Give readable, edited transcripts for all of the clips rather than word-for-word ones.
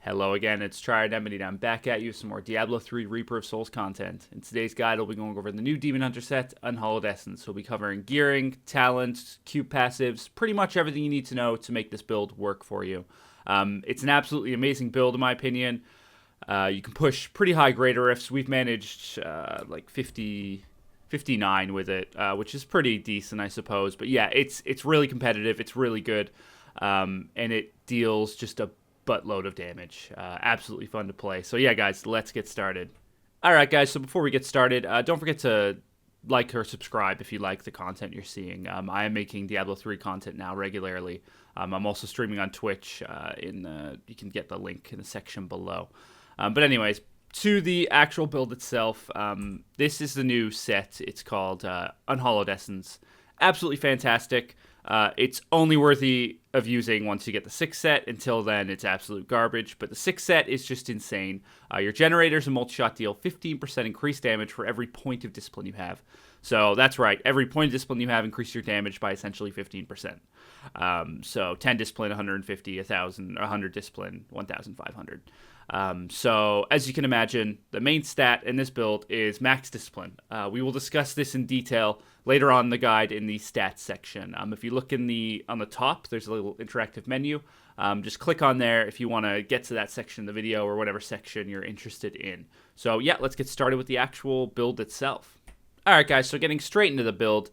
Hello again, it's Hammerdin. I'm back at you with some more Diablo 3 Reaper of Souls content. In today's guide, I'll be going over the new Demon Hunter set, Unhallowed Essence. We'll be covering gearing, talent, cube passives, pretty much everything you need to know to make this build work for you. It's an absolutely amazing build in my opinion. You can push pretty high greater rifts. We've managed like 59 with it, which is pretty decent, I suppose. But yeah, it's really competitive. It's really good, and it deals just a buttload of damage. Absolutely fun to play. So yeah, guys, let's get started. All right, guys. So before we get started, don't forget to like or subscribe if you like the content you're seeing. I am making Diablo 3 content now regularly. I'm also streaming on Twitch. You can get the link in the section below. But anyways, to the actual build itself, this is the new set. It's called Unhallowed Essence. Absolutely fantastic. It's only worthy of using once you get the 6th set. Until then, it's absolute garbage. But the 6th set is just insane. Your generators and multi-shot deal 15% increased damage for every point of discipline you have. So that's right. Every point of discipline you have increases your damage by essentially 15%. So 10 discipline, 150, 1,000, 100 discipline, 1,500. So as you can imagine, the main stat in this build is max discipline. We will discuss this in detail later on in the guide in the stats section. If you look on the top, there's a little interactive menu. Just click on there if you want to get to that section of the video or whatever section you're interested in. So yeah, let's get started with the actual build itself. All right, guys. So getting straight into the build,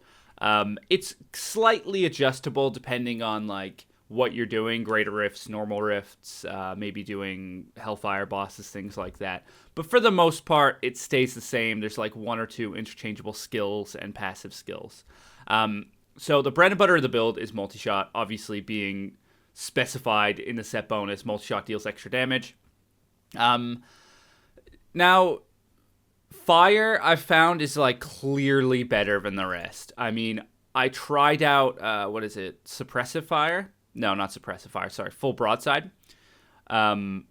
it's slightly adjustable depending on like what you're doing, greater rifts, normal rifts, maybe doing hellfire bosses, things like that. But for the most part, it stays the same. There's like one or two interchangeable skills and passive skills. So the bread and butter of the build is multi-shot, obviously being specified in the set bonus. Multi-shot deals extra damage. Now, fire I've found is like clearly better than the rest. I mean, I tried out, suppressive fire? No, not suppressive fire. Sorry, full broadside. And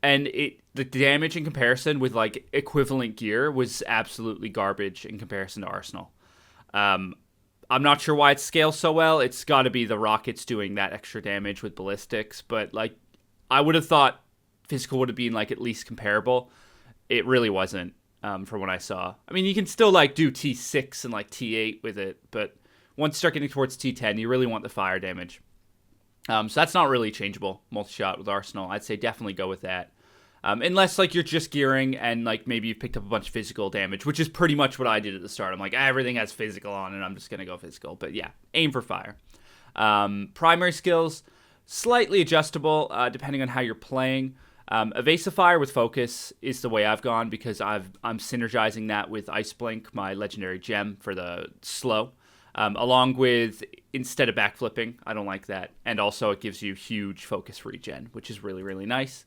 the damage in comparison with like equivalent gear was absolutely garbage in comparison to Arsenal. I'm not sure why it scales so well. It's got to be the rockets doing that extra damage with ballistics, but like I would have thought physical would have been like at least comparable. It really wasn't, from what I saw. I mean, you can still like do T6 and like T8 with it, but once you start getting towards T10, you really want the fire damage. So that's not really changeable, multi-shot with Arsenal. I'd say definitely go with that. Unless, like, you're just gearing and, like, maybe you've picked up a bunch of physical damage, which is pretty much what I did at the start. I'm like, everything has physical on it, I'm just going to go physical. But, yeah, aim for fire. Primary skills, slightly adjustable depending on how you're playing. Evasive fire with focus is the way I've gone because I'm synergizing that with Ice Blink, my legendary gem for the slow. Along with, instead of backflipping, I don't like that. And also it gives you huge focus regen, which is really, really nice.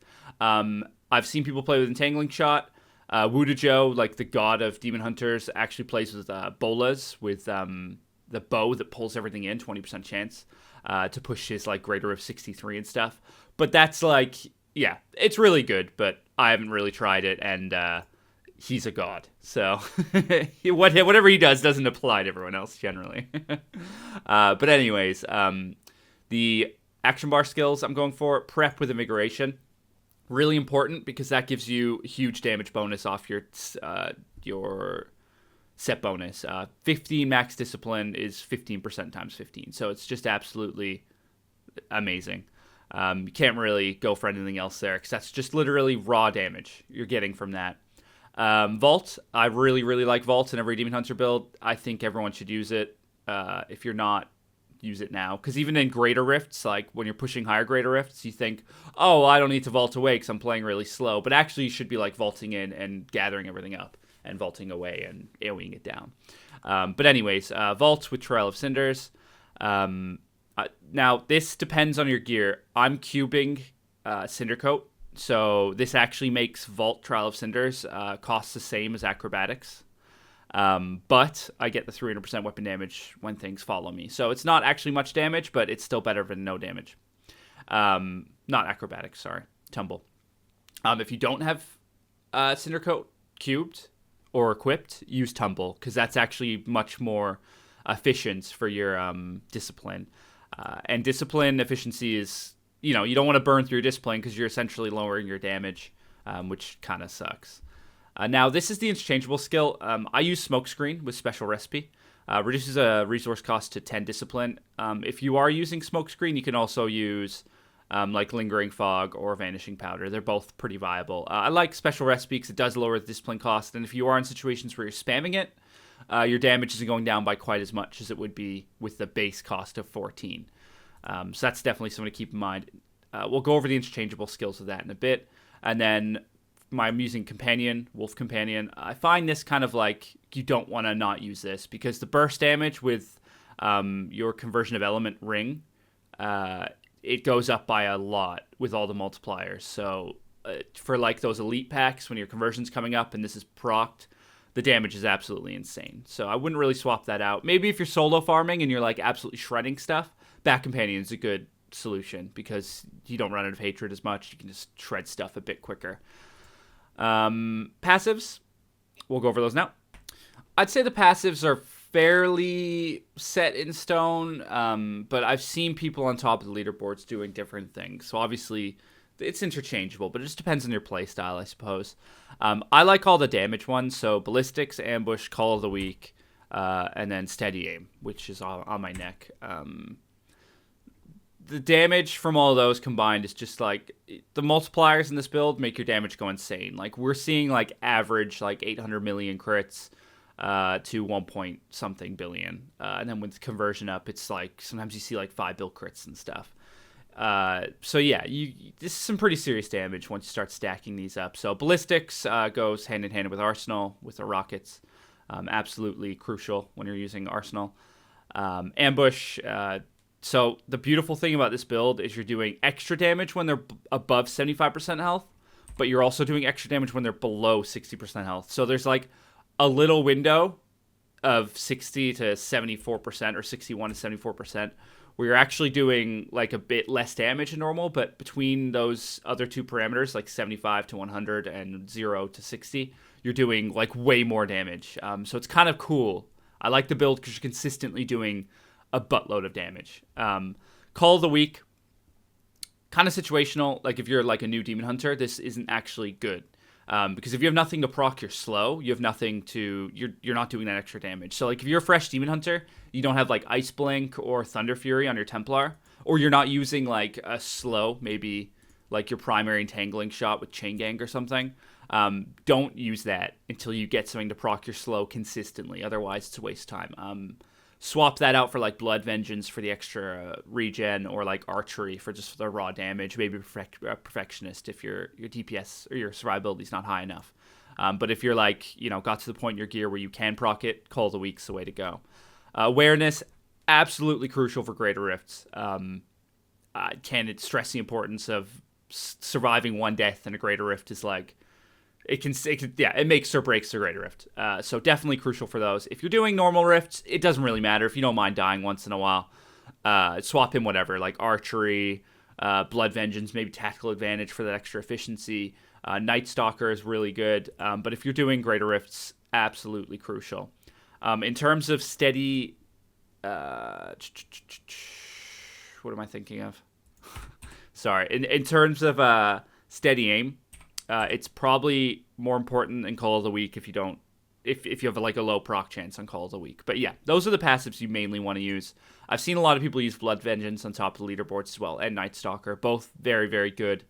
I've seen people play with Entangling Shot. Wudajo, like the god of Demon Hunters, actually plays with bolas, with the bow that pulls everything in, 20% chance to push his like greater of 63 and stuff. But that's like, yeah, it's really good, but I haven't really tried it, and he's a god, so whatever he does doesn't apply to everyone else generally. But anyways, the action bar skills I'm going for, prep with invigoration, really important because that gives you huge damage bonus off your set bonus. 15 max discipline is 15% times 15, so it's just absolutely amazing. You can't really go for anything else there because that's just literally raw damage you're getting from that. Vault, I really, really like Vault in every Demon Hunter build. I think everyone should use it. If you're not, use it now. Because even in greater rifts, like when you're pushing higher greater rifts, you think, oh, I don't need to vault away because I'm playing really slow. But actually, you should be like vaulting in and gathering everything up and vaulting away and AoEing it down. But anyways, Vault with Trail of Cinders. Now, this depends on your gear. I'm cubing Cinder Coat. So this actually makes Vault Trial of Cinders cost the same as Acrobatics. But I get the 300% weapon damage when things follow me. So it's not actually much damage, but it's still better than no damage. Not Acrobatics, sorry. Tumble. If you don't have Cinder Coat cubed or equipped, use Tumble, because that's actually much more efficient for your discipline. And discipline efficiency is you don't want to burn through your discipline because you're essentially lowering your damage, which kind of sucks. Now, this is the interchangeable skill. I use Smokescreen with Special Recipe. Reduces a resource cost to 10 discipline. If you are using Smokescreen, you can also use like Lingering Fog or Vanishing Powder. They're both pretty viable. I like Special Recipe because it does lower the discipline cost, and if you are in situations where you're spamming it, your damage isn't going down by quite as much as it would be with the base cost of 14. So that's definitely something to keep in mind. We'll go over the interchangeable skills of that in a bit. And then I'm using Companion, Wolf Companion. I find this kind of like you don't want to not use this because the burst damage with your Conversion of Element ring, it goes up by a lot with all the multipliers. So for like those elite packs, when your conversion's coming up and this is procced, the damage is absolutely insane. So I wouldn't really swap that out. Maybe if you're solo farming and you're like absolutely shredding stuff, Bat Companion is a good solution because you don't run out of hatred as much. You can just shred stuff a bit quicker. Passives, we'll go over those now. I'd say the passives are fairly set in stone, but I've seen people on top of the leaderboards doing different things. So obviously it's interchangeable, but it just depends on your play style, I suppose. I like all the damage ones, so Ballistics, Ambush, Call of the Week, and then Steady Aim, which is on my neck. The damage from all of those combined is just like the multipliers in this build make your damage go insane. Like we're seeing like average like 800 million crits to 1 point something billion. And then with conversion up, it's like sometimes you see like 5 bill crits and stuff. So yeah, this is some pretty serious damage once you start stacking these up. So Ballistics goes hand in hand with Arsenal, with the rockets. Absolutely crucial when you're using Arsenal. Ambush, so the beautiful thing about this build is you're doing extra damage when they're above 75% health, but you're also doing extra damage when they're below 60% health. So there's like a little window of 60 to 74% or 61 to 74% where you're actually doing like a bit less damage than normal, but between those other two parameters, like 75 to 100 and 0 to 60, you're doing like way more damage. So it's kind of cool. I like the build because you're consistently doing a buttload of damage. Call of the Week, kind of situational. Like if you're like a new Demon Hunter, this isn't actually good. Because if you have nothing to proc your slow, you have nothing to, you're not doing that extra damage. So like if you're a fresh Demon Hunter, you don't have like Ice Blink or Thunder Fury on your Templar, or you're not using like a slow, maybe like your primary entangling shot with Chain Gang or something. Don't use that until you get something to proc your slow consistently. Otherwise it's a waste of time. Swap that out for like Blood Vengeance for the extra regen, or like Archery for just the raw damage. Maybe Perfectionist if your DPS or your survivability is not high enough. But if you're like, got to the point in your gear where you can proc it, Call of the Week's the way to go. Awareness, absolutely crucial for Greater Rifts. Can't stress the importance of surviving one death in a Greater Rift is like, it makes or breaks the Greater Rift. So definitely crucial for those. If you're doing normal rifts, it doesn't really matter. If you don't mind dying once in a while, swap in whatever, like Archery, Blood Vengeance, maybe Tactical Advantage for that extra efficiency. Night Stalker is really good. But if you're doing Greater Rifts, absolutely crucial. In terms of steady... what am I thinking of? Sorry. In terms of steady aim, it's probably more important than Call of the Week if you have like a low proc chance on Call of the Week. But yeah, those are the passives you mainly want to use. I've seen a lot of people use Blood Vengeance on top of the leaderboards as well, and Night Stalker, both very, very good.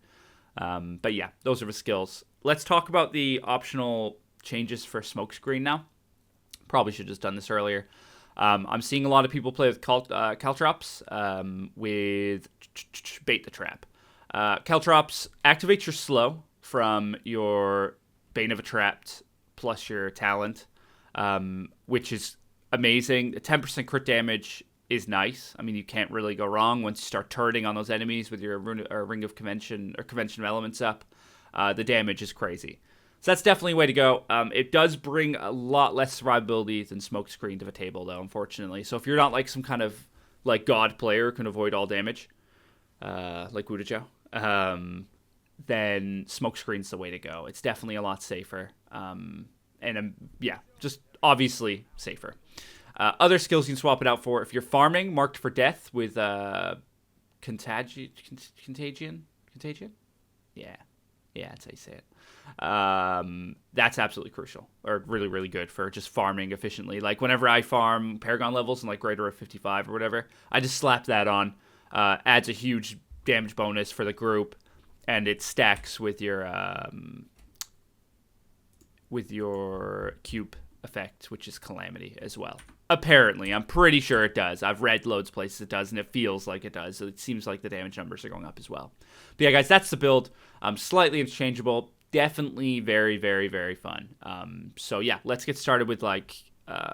But yeah, those are the skills. Let's talk about the optional changes for Smokescreen now. Probably should have just done this earlier. I'm seeing a lot of people play with Caltrops with Bait the Trap. Caltrops activates your slow from your Bane of a Trapped plus your talent, which is amazing. The 10% crit damage is nice. I mean, you can't really go wrong once you start turning on those enemies with your Ring of Convention or Convention of Elements up. The damage is crazy. So that's definitely a way to go. It does bring a lot less survivability than Smokescreen to the table, though, unfortunately. So if you're not like some kind of like god player who can avoid all damage, like Wudajo, then Smokescreen's the way to go. It's definitely a lot safer. Just obviously safer. Other skills you can swap it out for. If you're farming, Marked for Death with contagion. Yeah, that's how you say it. That's absolutely crucial, or really, really good for just farming efficiently. Like whenever I farm Paragon levels and like greater of 55 or whatever, I just slap that on. Adds a huge damage bonus for the group, and it stacks with your cube effect, which is Calamity as well. Apparently, I'm pretty sure it does. I've read loads of places it does, and it feels like it does. So it seems like the damage numbers are going up as well. But yeah, guys, that's the build. Slightly interchangeable. Definitely very, very, very fun. So yeah, let's get started with like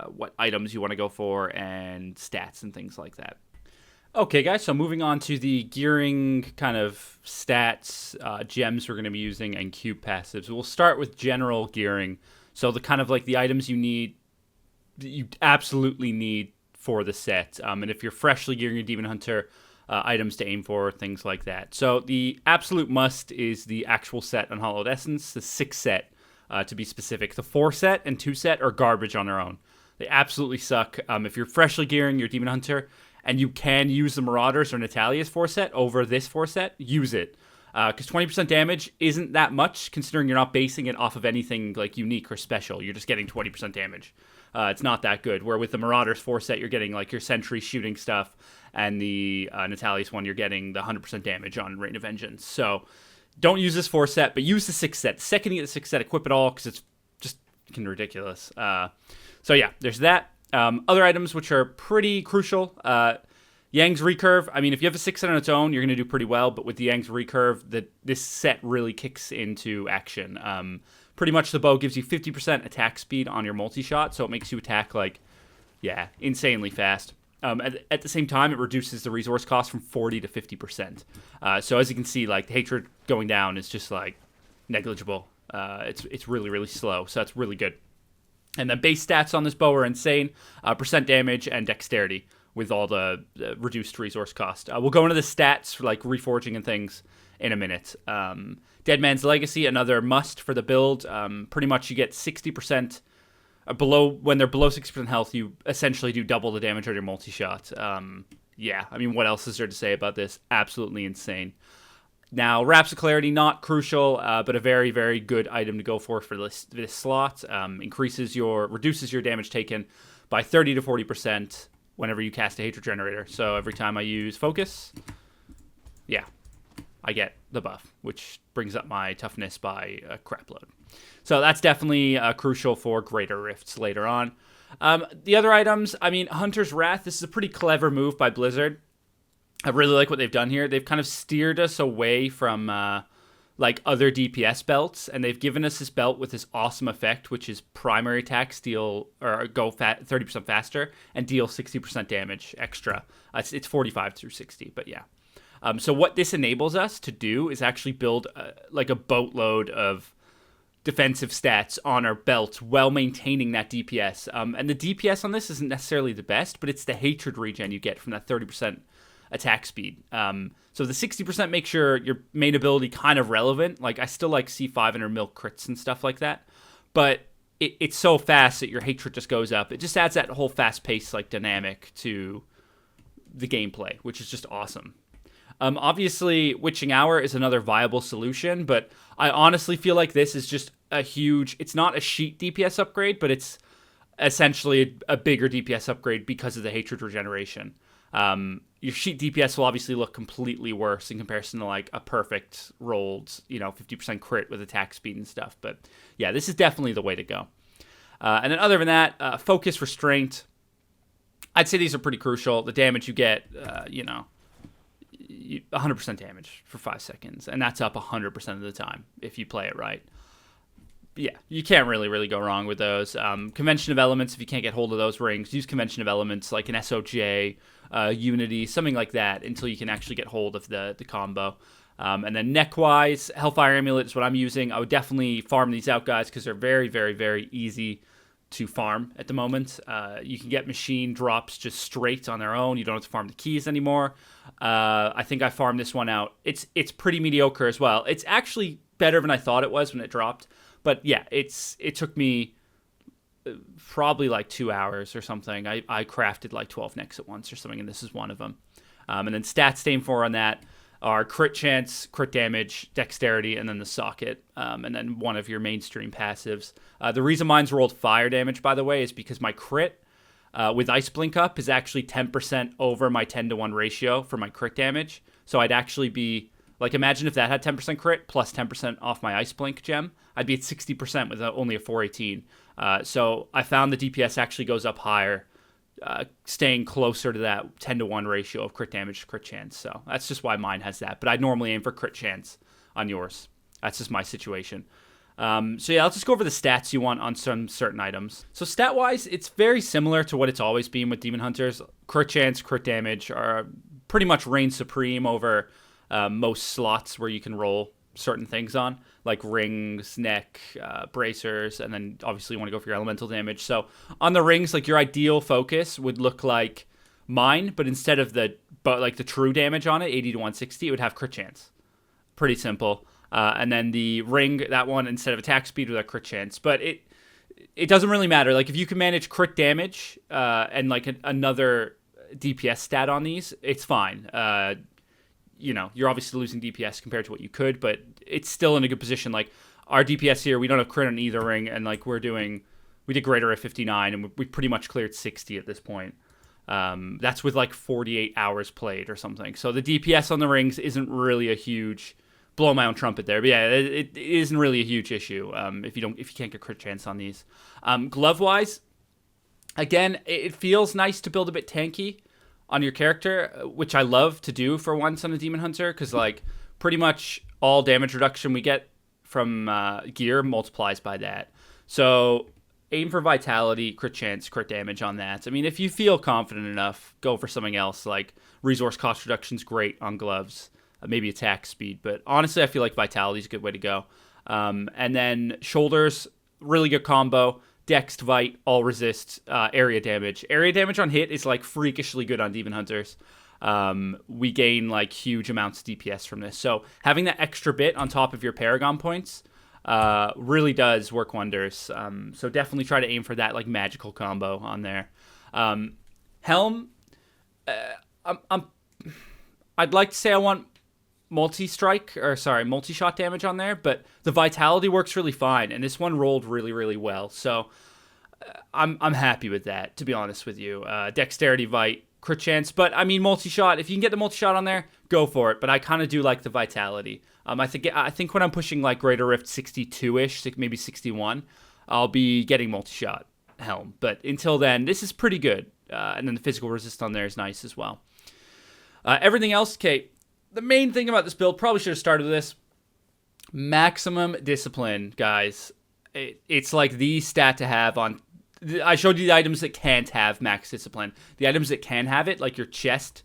what items you want to go for and stats and things like that. Okay, guys, so moving on to the gearing kind of stats, gems we're going to be using, and cube passives. We'll start with general gearing. So the kind of like the items you absolutely need for the set. And if you're freshly gearing your Demon Hunter, items to aim for, things like that. So the absolute must is the actual set Unhallowed Essence, the 6 set to be specific. The 4 set and 2 set are garbage on their own. They absolutely suck. If you're freshly gearing your Demon Hunter and you can use the Marauders or Natalia's 4 set over this 4 set, use it. Because 20% damage isn't that much, considering you're not basing it off of anything like unique or special. You're just getting 20% damage. It's not that good. Where with the Marauders 4 set, you're getting like your Sentry shooting stuff, and the Natalia's one, you're getting the 100% damage on Rain of Vengeance. So don't use this 4 set, but use the 6 set. The second you get the 6 set, equip it all, because it's just fucking ridiculous. So yeah, there's that. Other items which are pretty crucial. Yang's Recurve, I mean, if you have a 6 set on its own, you're going to do pretty well, but with the Yang's Recurve, this set really kicks into action. Pretty much the bow gives you 50% attack speed on your multi-shot, so it makes you attack, like, yeah, insanely fast. At the same time, it reduces the resource cost from 40 to 50%. So as you can see, like, the hatred going down is just, like, negligible. It's really, really slow, so that's really good. And the base stats on this bow are insane. Percent damage and dexterity with all the reduced resource cost. We'll go into the stats for like reforging and things in a minute. Dead Man's Legacy, another must for the build. Pretty much you get 60% below, when they're below 60% health, you essentially do double the damage on your multi-shot. Yeah, I mean, what else is there to say about this? Absolutely insane. Now, Wraps of Clarity, not crucial, but a very, very good item to go for this slot. Reduces your damage taken by 30 to 40% whenever you cast a Hatred Generator. So every time I use Focus, yeah, I get the buff, which brings up my toughness by a crap load. So that's definitely crucial for Greater Rifts later on. The other items, I mean, Hunter's Wrath, this is a pretty clever move by Blizzard. I really like what they've done here. They've kind of steered us away from like other DPS belts, and they've given us this belt with this awesome effect, which is primary attacks deal or go 30% faster and deal 60% damage extra. It's 45 through 60, but yeah. So what this enables us to do is actually build like a boatload of defensive stats on our belt while maintaining that DPS. And the DPS on this isn't necessarily the best, but it's the hatred regen you get from that 30% attack speed. So the 60% makes your main ability kind of relevant. Like, I still like C5 and milk crits and stuff like that, but it's so fast that your hatred just goes up. It just adds that whole fast-paced like dynamic to the gameplay, which is just awesome. Obviously, Witching Hour is another viable solution, but I honestly feel like this is just a huge... It's not a sheet DPS upgrade, but it's essentially a bigger DPS upgrade because of the hatred regeneration. Your sheet DPS will obviously look completely worse in comparison to like a perfect rolled, 50% crit with attack speed and stuff. But yeah, this is definitely the way to go. And then other than that, Focus, Restraint, I'd say these are pretty crucial. The damage you get, 100% damage for 5 seconds, and that's up 100% of the time if you play it right. Yeah, you can't really go wrong with those. Convention of Elements, if you can't get hold of those rings, use Convention of Elements like an SOJ, Unity, something like that, until you can actually get hold of the combo. And then neck-wise, Hellfire Amulet is what I'm using. I would definitely farm these out, guys, because they're very, very, very easy to farm at the moment. You can get machine drops just straight on their own. You don't have to farm the keys anymore. I think I farmed this one out. It's pretty mediocre as well. It's actually better than I thought it was when it dropped. But yeah, it took me probably like 2 hours or something. I crafted like 12 necks at once or something, and this is one of them. And then stats to aim for on that are crit chance, crit damage, dexterity, and then the socket, and then one of your mainstream passives. The reason mine's rolled fire damage, by the way, is because my crit with Ice Blink up is actually 10% over my 10-to-1 ratio for my crit damage. So I'd actually be, like, imagine if that had 10% crit plus 10% off my Ice Blink gem. I'd be at 60% with only a 418. So I found the DPS actually goes up higher, staying closer to that 10-to-1 ratio of crit damage to crit chance. So that's just why mine has that. But I'd normally aim for crit chance on yours. That's just my situation. So yeah, I'll just go over the stats you want on some certain items. So stat-wise, it's very similar to what it's always been with Demon Hunters. Crit chance, crit damage are pretty much reign supreme over most slots where you can roll certain things on, like rings, neck, bracers, and then obviously you want to go for your elemental damage. So on the rings, like your ideal focus would look like mine, but instead of the true damage on it, 80 to 160, it would have crit chance. Pretty simple. And then the ring, that one, instead of attack speed, with a crit chance. But it doesn't really matter. Like, if you can manage crit damage and, like, another DPS stat on these, it's fine. You're obviously losing DPS compared to what you could, but it's still in a good position. Like, our DPS here, we don't have crit on either ring, and, like, we did greater at 59, and we pretty much cleared 60 at this point. That's with, like, 48 hours played or something. So the DPS on the rings isn't really a huge... blow my own trumpet there, but yeah, it isn't really a huge issue if you can't get crit chance on these. Glove wise, again, it feels nice to build a bit tanky on your character, which I love to do for once on a Demon Hunter, because like pretty much all damage reduction we get from gear multiplies by that. So aim for vitality, crit chance, crit damage on that. I mean, if you feel confident enough, go for something else. Like resource cost reduction's great on gloves. Maybe attack speed, but honestly, I feel like vitality is a good way to go. And then shoulders, really good combo. Dex, Vite, all resist, area damage. Area damage on hit is like freakishly good on Demon Hunters. We gain like huge amounts of DPS from this. So having that extra bit on top of your Paragon points really does work wonders. So definitely try to aim for that like magical combo on there. Helm, I'd like to say I want multi-shot damage on there, but the vitality works really fine, and this one rolled really, really well. So I'm happy with that, to be honest with you. Dexterity, Vite, crit chance, but I mean multi-shot. If you can get the multi-shot on there, go for it. But I kind of do like the vitality. I think when I'm pushing like Greater Rift 62-ish, maybe 61, I'll be getting multi-shot Helm. But until then, this is pretty good. And then the physical resist on there is nice as well. Everything else, okay. The main thing about this build, probably should have started with this. Maximum discipline, guys. It's like the stat to have on... I showed you the items that can't have max discipline. The items that can have it, like your chest,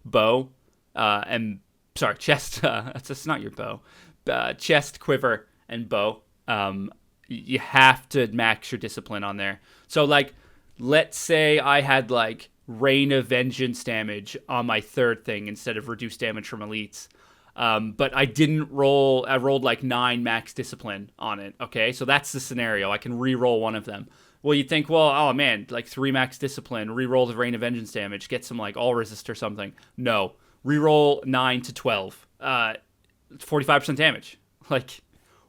bow, chest... that's not your bow. Chest, quiver, and bow. You have to max your discipline on there. So, like, let's say I had, like... Rain of Vengeance damage on my third thing instead of reduced damage from elites. But I didn't roll, I rolled like 9 max discipline on it, okay? So that's the scenario. I can re-roll one of them. Well, you'd think, well, oh man, like 3 max discipline, re-roll the Rain of Vengeance damage, get some like all resist or something. No, re-roll 9 to 12. 45% damage. Like,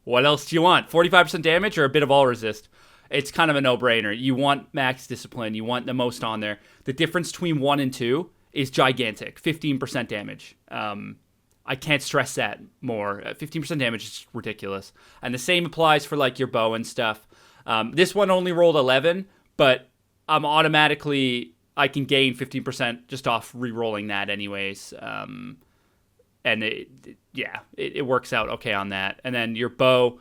what else do you want? 45% damage or a bit of all resist? It's kind of a no-brainer. You want max discipline. You want the most on there. The difference between 1 and 2 is gigantic. 15% damage. I can't stress that more. 15% damage is ridiculous. And the same applies for like your bow and stuff. This one only rolled 11, but I'm automatically... I can gain 15% just off re-rolling that anyways. And it works out okay on that. And then your bow...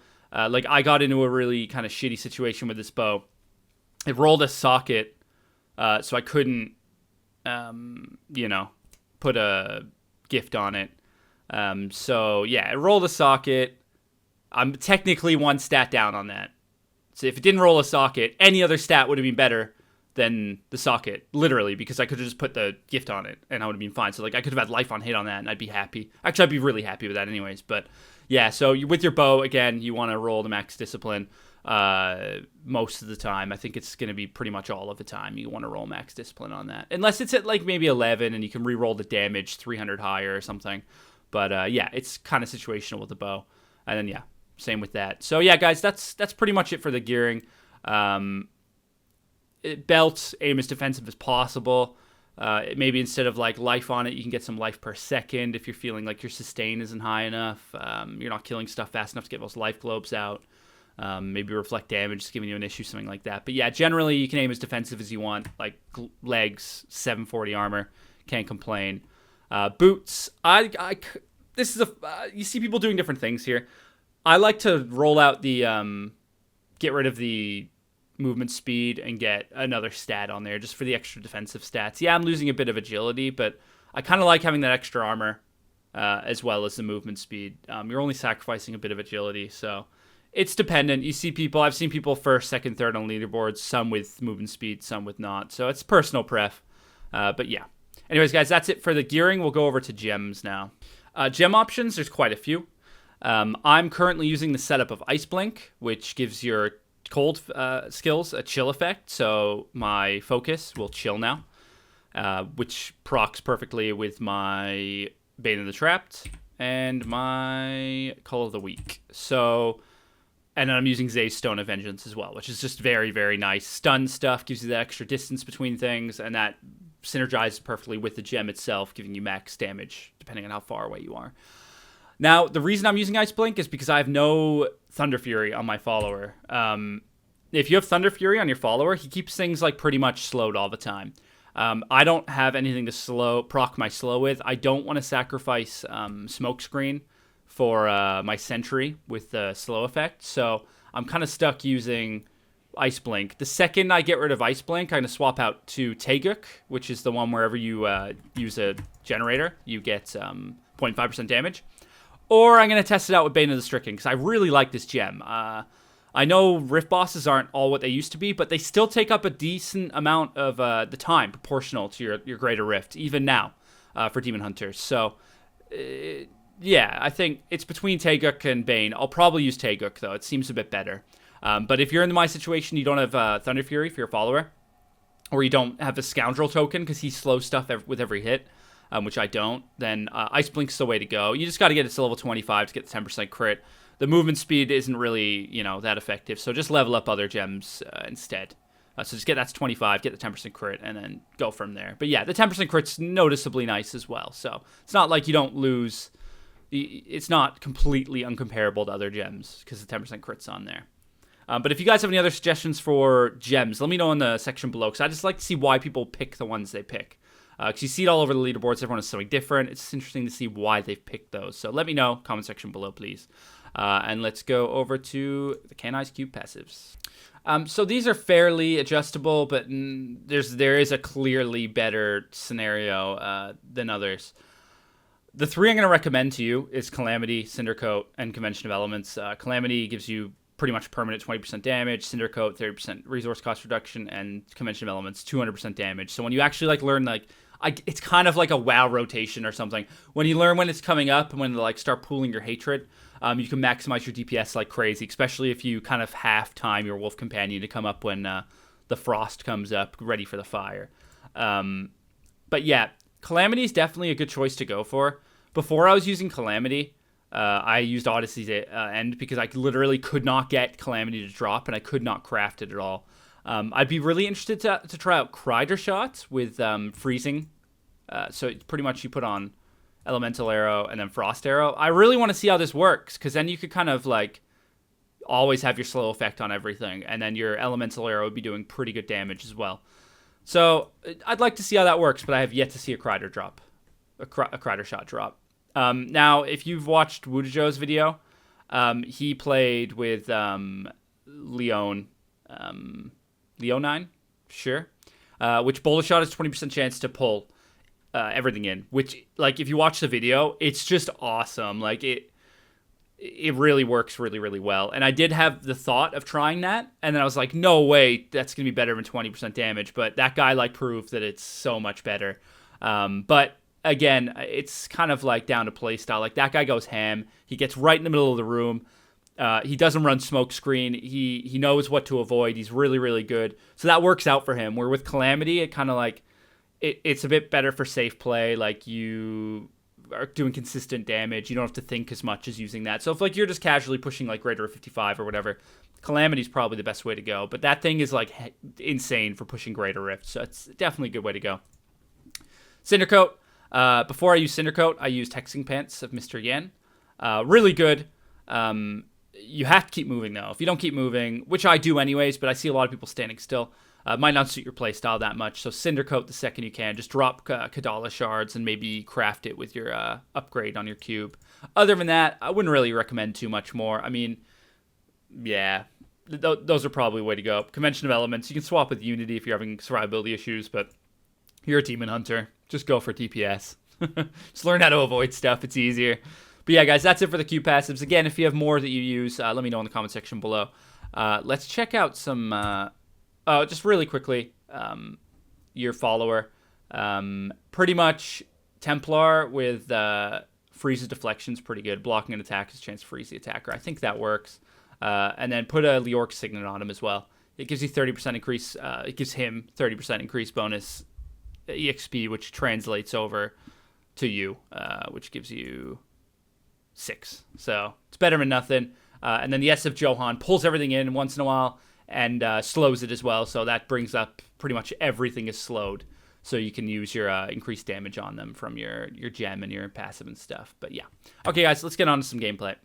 like, I got into a really kind of shitty situation with this bow. It rolled a socket, so I couldn't, put a gift on it. So, yeah, it rolled a socket. I'm technically 1 stat down on that. So if it didn't roll a socket, any other stat would have been better than the socket, literally, because I could have just put the gift on it, and I would have been fine. So, like, I could have had life on hit on that, and I'd be happy. Actually, I'd be really happy with that anyways, but... Yeah, so with your bow, again, you want to roll the max discipline. most of the time. I think it's going to be pretty much all of the time you want to roll max discipline on that. Unless it's at like maybe 11 and you can re-roll the damage 300 higher or something. But yeah, it's kind of situational with the bow. And then yeah, same with that. So yeah, guys, that's pretty much it for the gearing. Belt, aim as defensive as possible. Maybe instead of like life on it, you can get some life per second if you're feeling like your sustain isn't high enough. You're not killing stuff fast enough to get those life globes out. Maybe reflect damage is giving you an issue, something like that. But yeah, generally you can aim as defensive as you want. Like legs, 740 armor, can't complain. Boots, this is you see people doing different things here. I like to roll out the get rid of the movement speed and get another stat on there just for the extra defensive stats. Yeah, I'm losing a bit of agility, but I kind of like having that extra armor as well as the movement speed. You're only sacrificing a bit of agility, so it's dependent. You see people, I've seen people first, second, third on leaderboards, some with movement speed, some with not. So it's personal pref. But yeah. Anyways, guys, that's it for the gearing. We'll go over to gems now. Gem options, there's quite a few. I'm currently using the setup of Ice Blink, which gives your cold skills a chill effect. So my focus will chill now, which procs perfectly with my Bane of the Trapped and my Call of the Week. So... And then I'm using Zay's Stone of Vengeance as well, which is just very, very nice. Stun stuff gives you that extra distance between things, and that synergizes perfectly with the gem itself, giving you max damage, depending on how far away you are. Now, the reason I'm using Ice Blink is because I have no Thunder Fury on my follower. If you have Thunder Fury on your follower, he keeps things like pretty much slowed all the time. I don't have anything to proc my slow with. I don't want to sacrifice Smokescreen for my Sentry with the slow effect, so I'm kind of stuck using Ice Blink. The second I get rid of Ice Blink, I'm going to swap out to Taeguk, which is the one wherever you use a generator, you get 0.5% damage. Or I'm going to test it out with Bane of the Stricken, because I really like this gem. I know Rift bosses aren't all what they used to be, but they still take up a decent amount of the time proportional to your Greater Rift, even now, for Demon Hunters. So... yeah, I think it's between Taeguk and Bane. I'll probably use Taeguk, though. It seems a bit better. But if you're in my situation, you don't have Thunder Fury for your follower, or you don't have a Scoundrel token because he slows stuff with every hit, which I don't, then Ice Blink's the way to go. You just got to get it to level 25 to get the 10% crit. The movement speed isn't really, that effective, so just level up other gems instead. So just get that to 25, get the 10% crit, and then go from there. But yeah, the 10% crit's noticeably nice as well, so it's not like you don't lose... It's not completely uncomparable to other gems because the 10% crit's on there. But if you guys have any other suggestions for gems, let me know in the section below, because I just like to see why people pick the ones they pick. Because you see it all over the leaderboards, everyone is something different. It's interesting to see why they've picked those. So let me know, comment section below, please. And let's go over to the Canai's Cube passives. So these are fairly adjustable, but there is a clearly better scenario than others. The three I'm going to recommend to you is Calamity, Cindercoat, and Convention of Elements. Calamity gives you pretty much permanent 20% damage, Cindercoat 30% resource cost reduction, and Convention of Elements 200% damage. So when you actually learn it's kind of like a WoW rotation or something. When you learn when it's coming up and when to start pooling your hatred, you can maximize your DPS like crazy, especially if you kind of half time your Wolf Companion to come up when the Frost comes up, ready for the fire. But yeah, Calamity is definitely a good choice to go for. Before I was using Calamity, I used Odyssey's End because I literally could not get Calamity to drop, and I could not craft it at all. I'd be really interested to try out Crider Shot with freezing. So it's pretty much you put on Elemental Arrow and then Frost Arrow. I really want to see how this works, because then you could kind of always have your slow effect on everything, and then your Elemental Arrow would be doing pretty good damage as well. So I'd like to see how that works, but I have yet to see a Crider drop. A Crider Shot drop. Now, if you've watched Wudajo's video, he played with Leonine, sure, which Boulder Shot has 20% chance to pull everything in, which, if you watch the video, it's just awesome. It really works really, really well. And I did have the thought of trying that, and then I was like, no way, that's going to be better than 20% damage, but that guy, proved that it's so much better. But again, it's kind of down to play style. That guy goes ham. He gets right in the middle of the room. He doesn't run smoke screen. He knows what to avoid. He's really, really good. So that works out for him. Where with Calamity, it kind of like it's a bit better for safe play. Like you are doing consistent damage. You don't have to think as much as using that. So if like you're just casually pushing like greater of 55 or whatever, Calamity's probably the best way to go. But that thing is like insane for pushing greater rift. So it's definitely a good way to go. Cindercoat. Before I used Cindercoat, I used Hexing Pants of Mr. Yen. Really good. You have to keep moving, though. If you don't keep moving, which I do anyways, but I see a lot of people standing still, might not suit your playstyle that much. So Cindercoat the second you can. Just drop Kadala shards and maybe craft it with your upgrade on your cube. Other than that, I wouldn't really recommend too much more. I mean, yeah, those are probably the way to go. Convention of Elements. You can swap with Unity if you're having survivability issues, but you're a Demon Hunter. Just go for DPS. Just learn how to avoid stuff. It's easier. But yeah, guys, that's it for the Q passives. Again, if you have more that you use, let me know in the comment section below. Let's check out some... just really quickly, your follower. Pretty much Templar with freezes deflection's pretty good. Blocking an attack has a chance to freeze the attacker. I think that works. And then put a Leorc Signet on him as well. It gives you 30% increase. It gives him 30% increase bonus EXP, which translates over to you, which gives you 6. So it's better than nothing. And then the S of Johan pulls everything in once in a while and slows it as well. So that brings up pretty much everything is slowed. So you can use your increased damage on them from your gem and your passive and stuff. But yeah. Okay, guys, let's get on to some gameplay.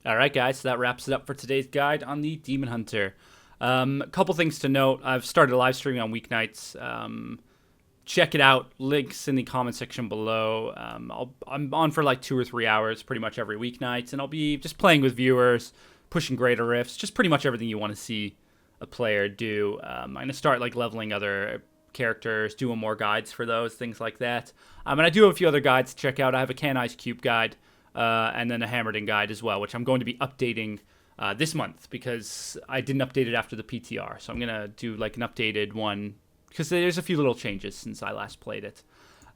Alright guys, so that wraps it up for today's guide on the Demon Hunter. A couple things to note. I've started live streaming on weeknights. Check it out. Links in the comment section below. I'm on for like 2 or 3 hours pretty much every weeknight, and I'll be just playing with viewers, pushing greater rifts, just pretty much everything you want to see a player do. I'm going to start like leveling other characters, doing more guides for those, things like that. And I do have a few other guides to check out. I have a Can Ice Cube guide. And then a Hammerdin guide as well, which I'm going to be updating this month because I didn't update it after the PTR. So I'm going to do like an updated one because there's a few little changes since I last played it.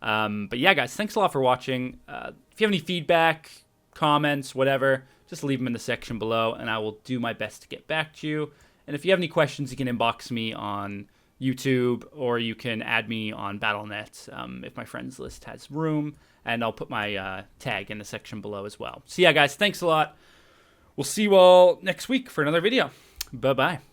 But yeah, guys, thanks a lot for watching. If you have any feedback, comments, whatever, just leave them in the section below and I will do my best to get back to you. And if you have any questions, you can inbox me on YouTube or you can add me on Battle.net if my friends list has room. And I'll put my tag in the section below as well. So yeah, guys, thanks a lot. We'll see you all next week for another video. Bye-bye.